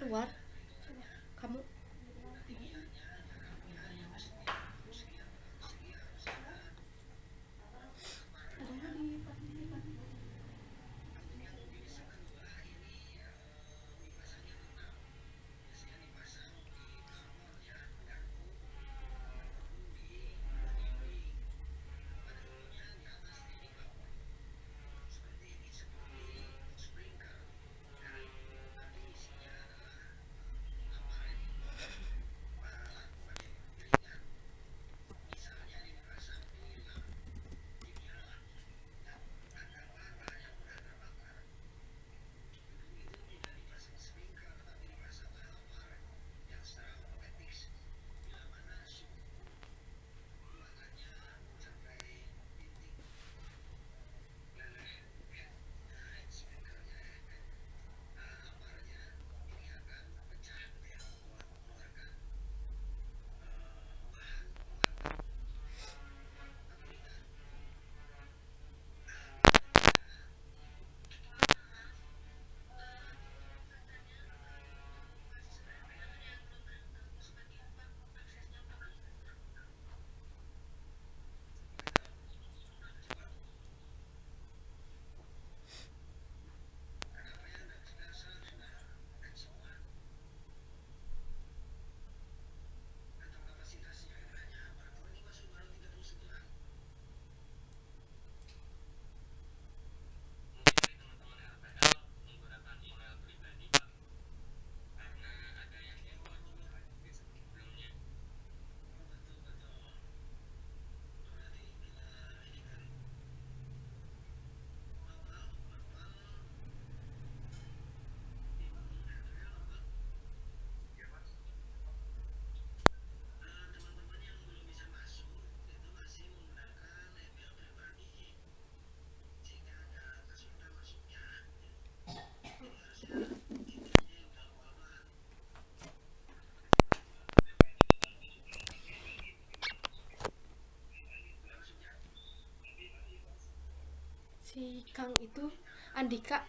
keluar kamu. Si Kang itu Andika.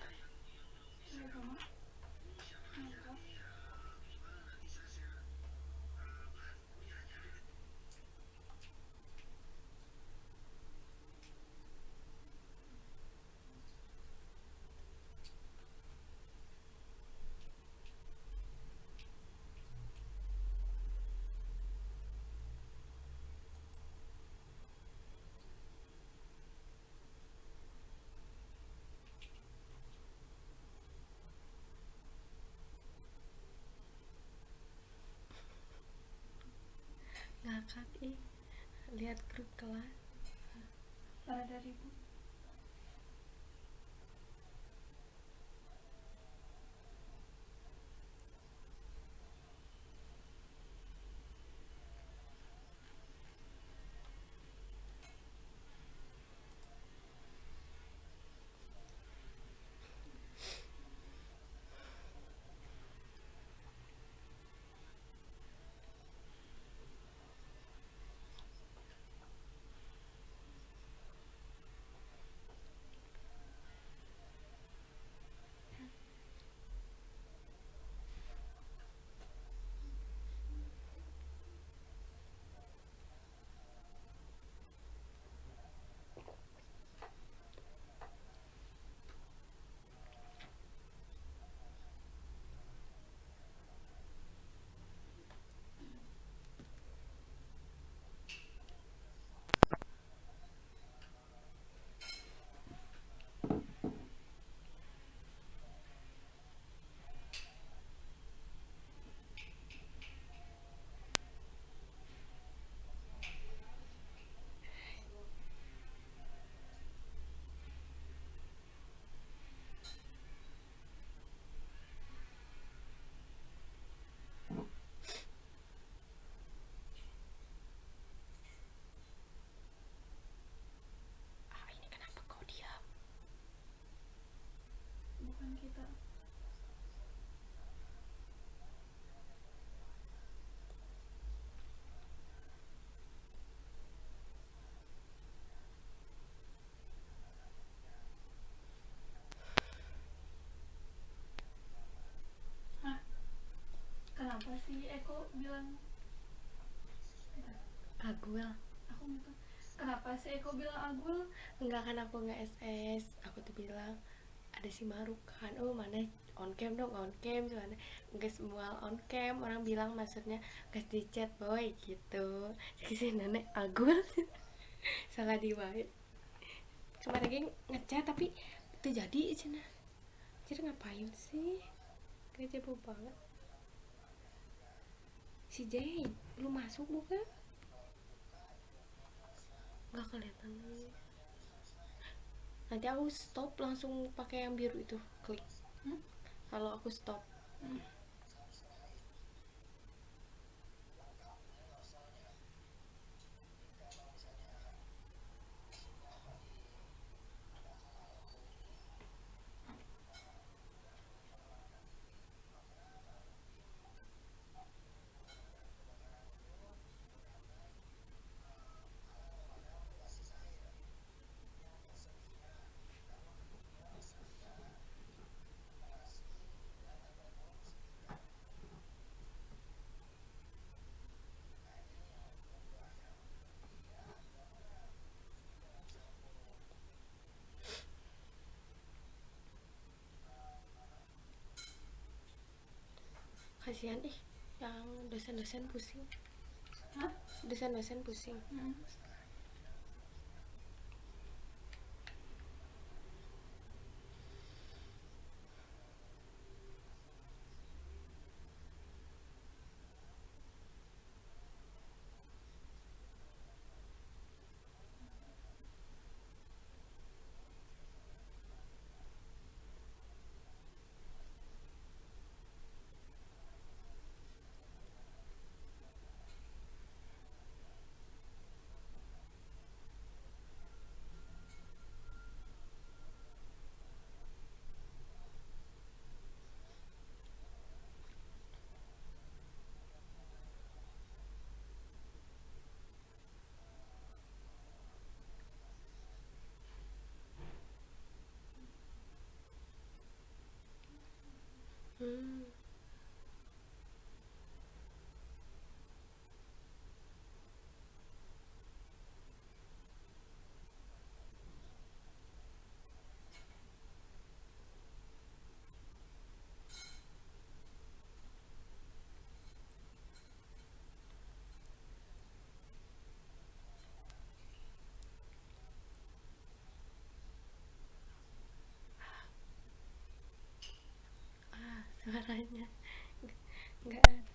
Ngakak ih lihat grup kelas Ada ribut. ini kenapa kau diam? Bukan kita. Hah? si Eko bilang Agul. aku gitu. Kenapa si Eko bilang Agul? Enggak, kan aku nggak SS. Aku tuh bilang ada si Maruk kan, oh mana on cam dong, on cam cuman nggak semua on cam, orang bilang maksudnya nggak di chat boy gitu. Jadi si nenek Agul salah diwai kemarin lagi ngechat tapi itu jadi cina, jadi ngapain sih kerja banget. Si Jane belum masuk bukan, nggak kelihatan lagi. Nanti aku stop langsung pakai yang biru itu, klik. Kalau aku stop kasihan ih yang dosen-dosen pusing. Hah? Dosen-dosen pusing. hmm. Suaranya nggak ada.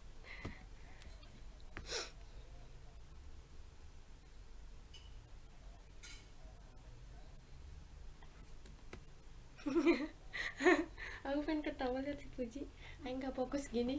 Aku pengen ketawa lihat si Puji, ayo nggak fokus gini.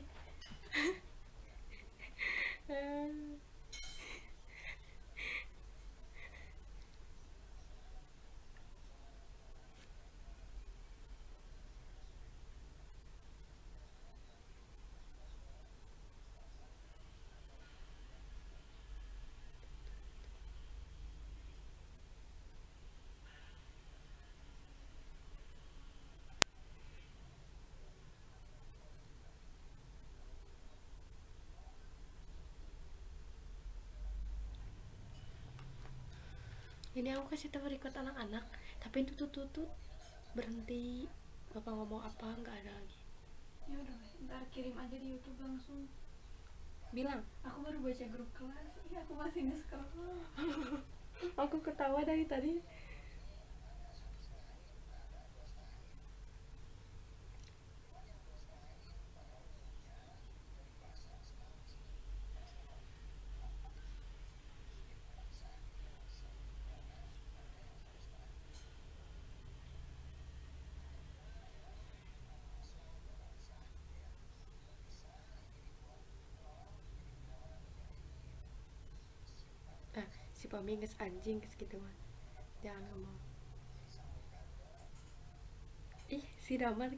Ini aku kasih tahu record anak-anak, tapi tutut berhenti. Bapak ngomong apa nggak ada lagi. Ya udah, ntar kirim aja di YouTube langsung. Bilang Aku baru baca grup kelas. Iya, aku masih nge-scroll. aku ketawa dari tadi. Si Pami nges anjing kes gitu mah, jangan ngomong. Ih si Damar.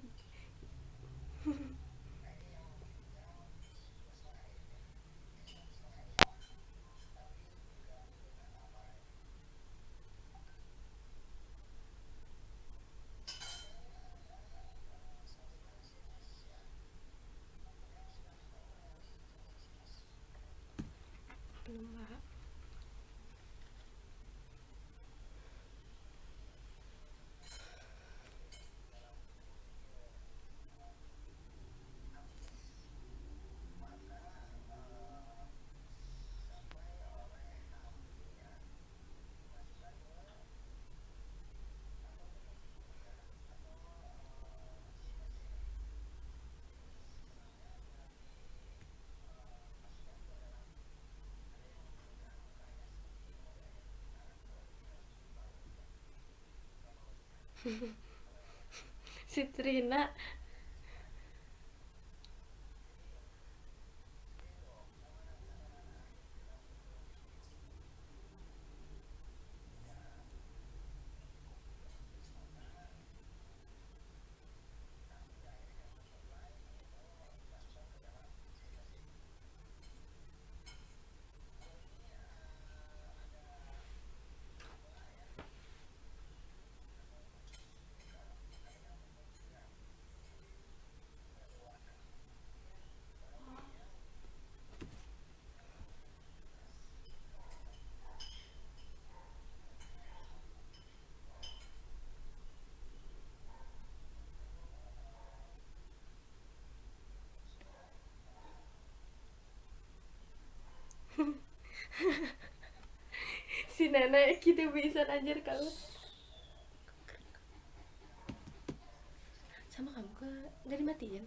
Si Trina. Si nenek gitu bisa anjir kamu. Sama kamu ke dari matiin.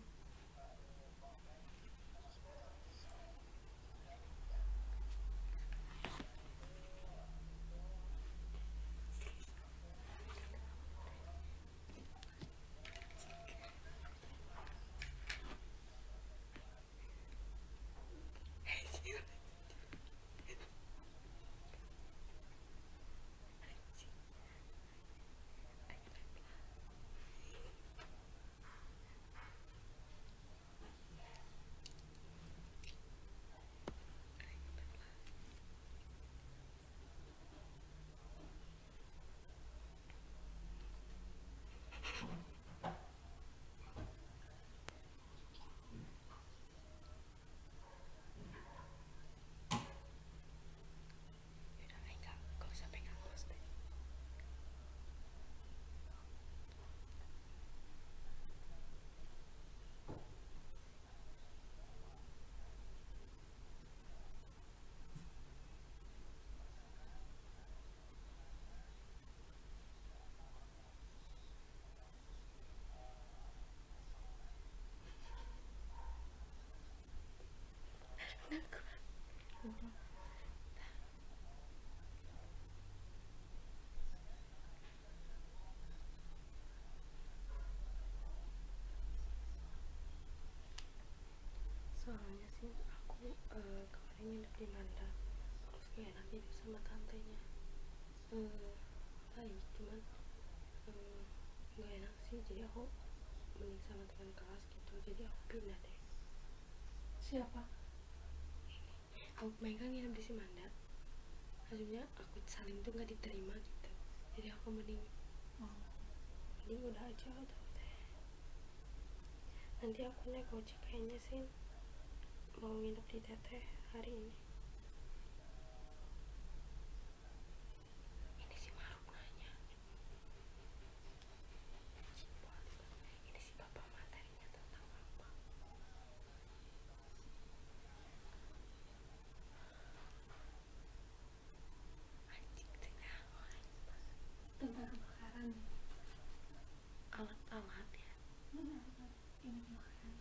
Soalnya sih aku kemarin nginep di Manda, terus gak enak gitu sama tantenya. Baik cuman gak enak sih, jadi aku mending sama teman kelas gitu, jadi aku pindah deh. Siapa? Aku main kan nginep di si Manda, maksudnya aku saling tuh gak diterima gitu, jadi aku mending udah aja udah deh. Nanti aku naik ojek kayaknya sih, mau nginep di teteh hari ini. Ini si Maruk nanya, ini si bapak materinya tentang apa? Anjing tengah Tentang kebakaran. alat-alat ya. Ini kebakaran.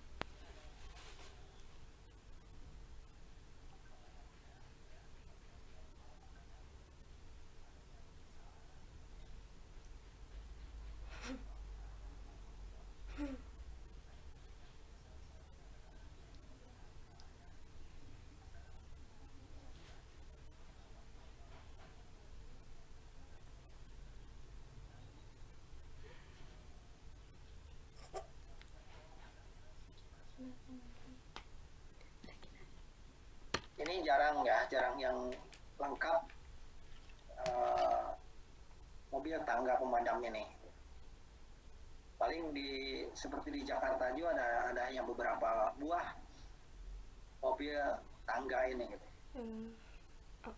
Ini jarang yang lengkap mobil tangga pemadamnya nih. Paling seperti di Jakarta juga ada hanya beberapa buah mobil tangga ini gitu. Oh,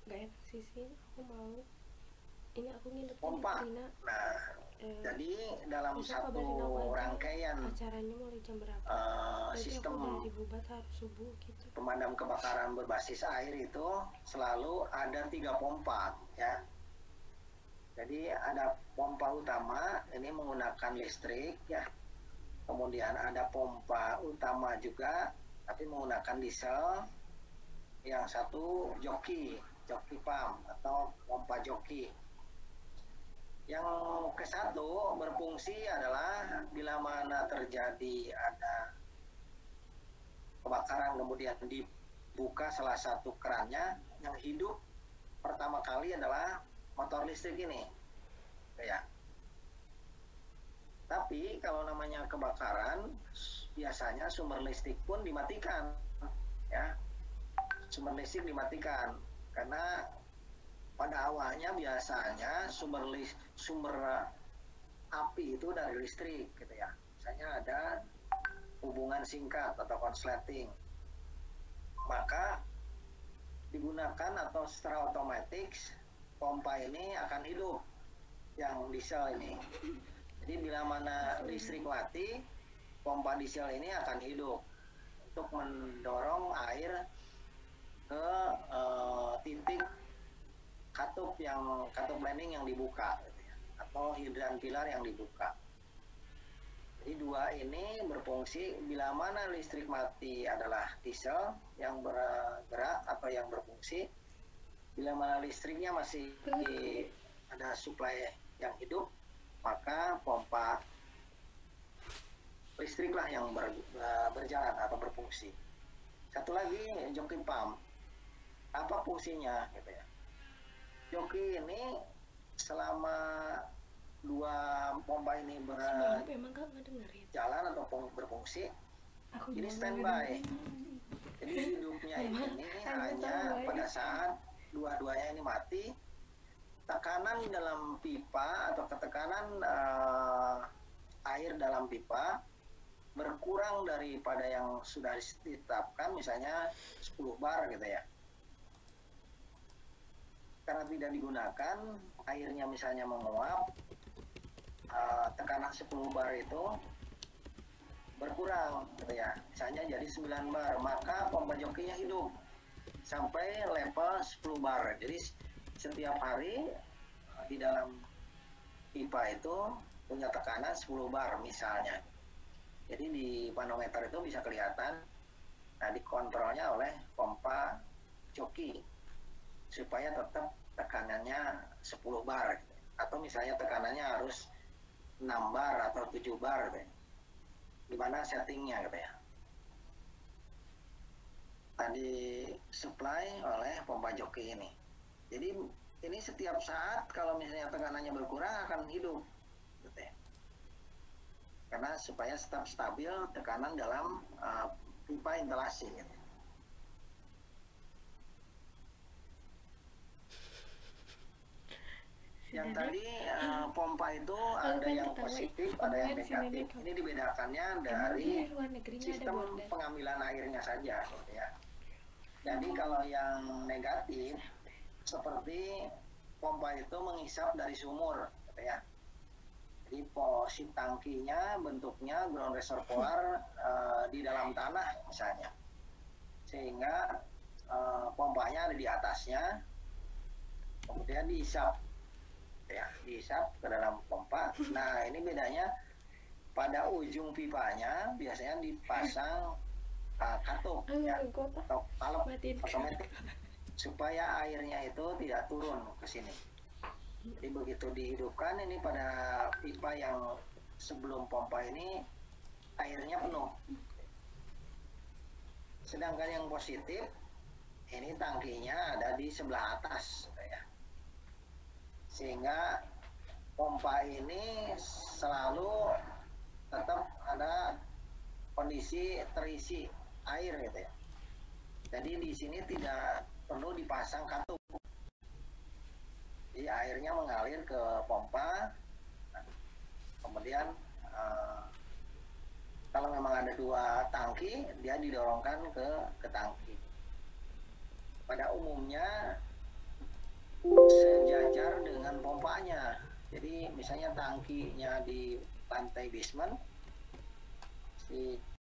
gak enak sih aku mau ini aku nginep Pompa. Dina. Nah, jadi dalam satu rangkaian acaranya mulai jam berapa? sistem aku dari Bubat harus subuh gitu. Pemadam kebakaran berbasis air itu selalu ada 3 pompa ya. Jadi ada pompa utama ini menggunakan listrik ya. Kemudian ada pompa utama juga tapi menggunakan diesel. Yang satu joki pump atau pompa joki. Yang ke satu berfungsi adalah bila mana terjadi ada kebakaran kemudian dibuka salah satu kerannya, yang hidup pertama kali adalah motor listrik ini, ya. Tapi kalau namanya kebakaran, biasanya sumber listrik pun dimatikan, ya. Sumber listrik dimatikan karena pada awalnya biasanya sumber api itu dari listrik, gitu ya. Misalnya ada hubungan singkat atau konsleting, maka digunakan atau secara otomatis pompa ini akan hidup, yang diesel ini. Jadi bila mana listrik mati, pompa diesel ini akan hidup untuk mendorong air ke titik katup blending yang dibuka, gitu ya, atau hidran pilar yang dibuka. Jadi dua ini berfungsi bila mana listrik mati adalah diesel yang bergerak atau yang berfungsi. Bila mana listriknya masih ada supply yang hidup, maka pompa listriklah yang berjalan atau berfungsi. Satu lagi joki pump. Apa fungsinya, gitu ya? Joki ini selama dua pompa ini berjalan atau berfungsi, ini standby. Jadi hidupnya ini hanya pada saat dua-duanya ini mati, tekanan dalam pipa atau ketekanan air dalam pipa berkurang daripada yang sudah ditetapkan, misalnya 10 bar, gitu ya. Karena tidak digunakan, airnya misalnya menguap, tekanan 10 bar itu berkurang, gitu ya. Misalnya jadi 9 bar, maka pompa jokinya hidup sampai level 10 bar. Jadi setiap hari di dalam pipa itu punya tekanan 10 bar misalnya. Jadi di manometer itu bisa kelihatan, nah dikontrolnya oleh pompa joki supaya tetap tekanannya 10 bar, gitu. Atau misalnya tekanannya harus 6 bar atau 7 bar, gitu. Gimana settingnya, gitu ya. Tadi supply oleh pompa joki ini. Jadi ini setiap saat kalau misalnya tekanannya berkurang akan hidup, gitu ya. Karena supaya tetap stabil tekanan dalam pipa instalasi, gitu. Yang tadi pompa itu ada yang positif, ada yang negatif. Ini dibedakannya dari sistem pengambilan airnya saja, gitu ya. Jadi kalau yang negatif seperti pompa itu menghisap dari sumur, gitu ya. Jadi si tangkinya bentuknya ground reservoir di dalam tanah misalnya, sehingga pompanya ada di atasnya, kemudian dihisap, ya, dihisap ke dalam pompa. Nah, ini bedanya pada ujung pipanya biasanya dipasang katup, ya, atau kalep otomatis supaya airnya itu tidak turun ke sini. Jadi begitu dihidupkan ini pada pipa yang sebelum pompa ini airnya penuh. Sedangkan yang positif ini tangkinya ada di sebelah atas, ya. Sehingga pompa ini selalu tetap ada kondisi terisi air, gitu ya. Jadi di sini tidak perlu dipasang katup. Jadi airnya mengalir ke pompa, kemudian kalau memang ada dua tangki, dia didorongkan ke tangki. Pada umumnya sejajar dengan pompanya. Jadi misalnya tangkinya di lantai basement, si